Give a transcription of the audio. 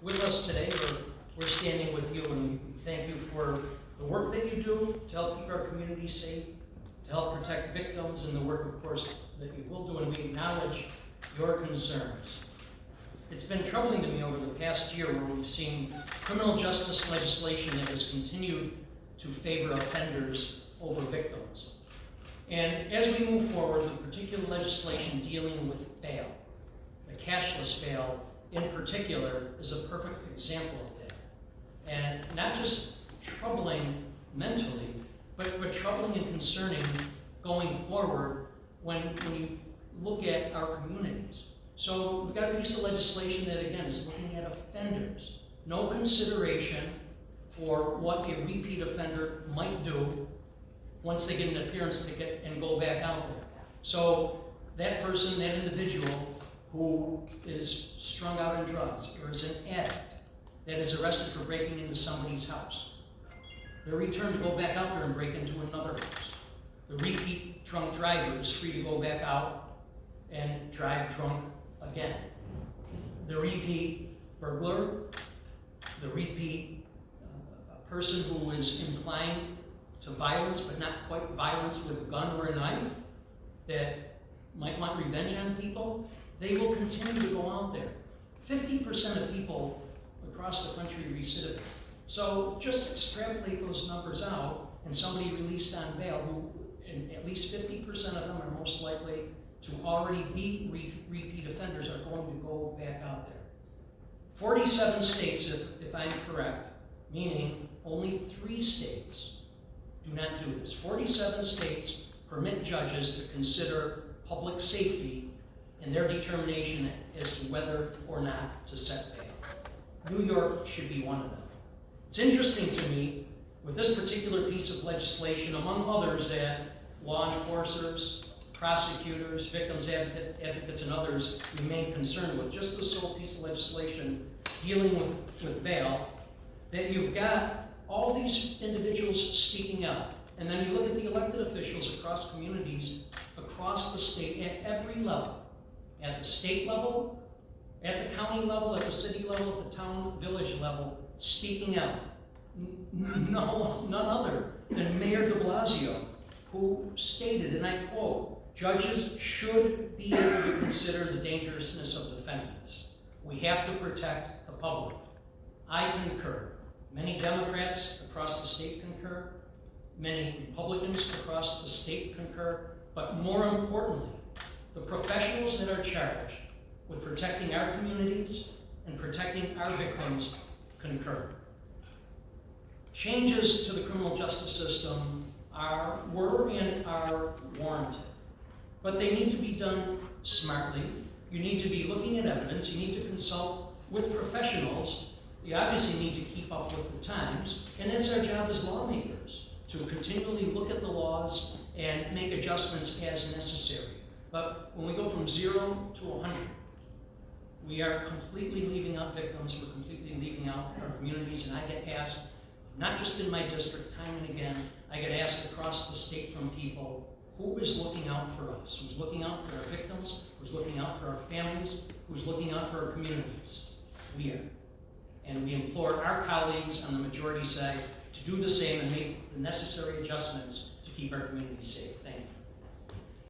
with us today. We're standing with you, and we thank you for the work that you do to help keep our community safe, to help protect victims, and the work, of course, that you will do, and we acknowledge your concerns. It's been troubling to me over the past year where we've seen criminal justice legislation that has continued to favor offenders over victims. And as we move forward, the particular legislation dealing with bail, the cashless bail in particular, is a perfect example of that. And not just troubling mentally, but troubling and concerning going forward when you look at our communities. So we've got a piece of legislation that, again, is looking at offenders. No consideration for what a repeat offender might do once they get an appearance ticket and go back out there. So that person, that individual who is strung out on drugs or is an addict that is arrested for breaking into somebody's house, they're returned to go back out there and break into another house. The repeat drunk driver is free to go back out and drive drunk again. The repeat burglar, the repeat person who is inclined to violence, but not quite violence with a gun or a knife, that might want revenge on people, they will continue to go out there. 50% of people across the country recidivate. So just extrapolate those numbers out, and somebody released on bail who, and at least 50% of them are most likely to already be repeat offenders, are going to go back out there. 47 states, if I'm correct, meaning only 3 states do not do this. 47 states permit judges to consider public safety in their determination as to whether or not to set bail. New York should be one of them. It's interesting to me, with this particular piece of legislation, among others, that law enforcers, prosecutors, victims advocates, and others remain concerned with, just this little piece of legislation dealing with bail, that you've got all these individuals speaking out. And then you look at the elected officials across communities, across the state, at every level, at the state level, at the county level, at the city level, at the town, village level, speaking out. None other than Mayor de Blasio, who stated, and I quote, "Judges should be able to consider the dangerousness of defendants. We have to protect the public." I concur. Many Democrats across the state concur. Many Republicans across the state concur. But more importantly, the professionals that are charged with protecting our communities and protecting our victims concur. Changes to the criminal justice system were and are warranted, but they need to be done smartly. You need to be looking at evidence. You need to consult with professionals. You obviously need to keep up with the times, and that's our job as lawmakers, to continually look at the laws and make adjustments as necessary. But when we go from 0 to 100, we are completely leaving out victims, we're completely leaving out our communities, and I get asked, not just in my district, time and again, I get asked across the state from people, who is looking out for us? Who's looking out for our victims? Who's looking out for our families? Who's looking out for our communities? We are. And we implore our colleagues on the majority side to do the same and make the necessary adjustments to keep our communities safe. Thank you.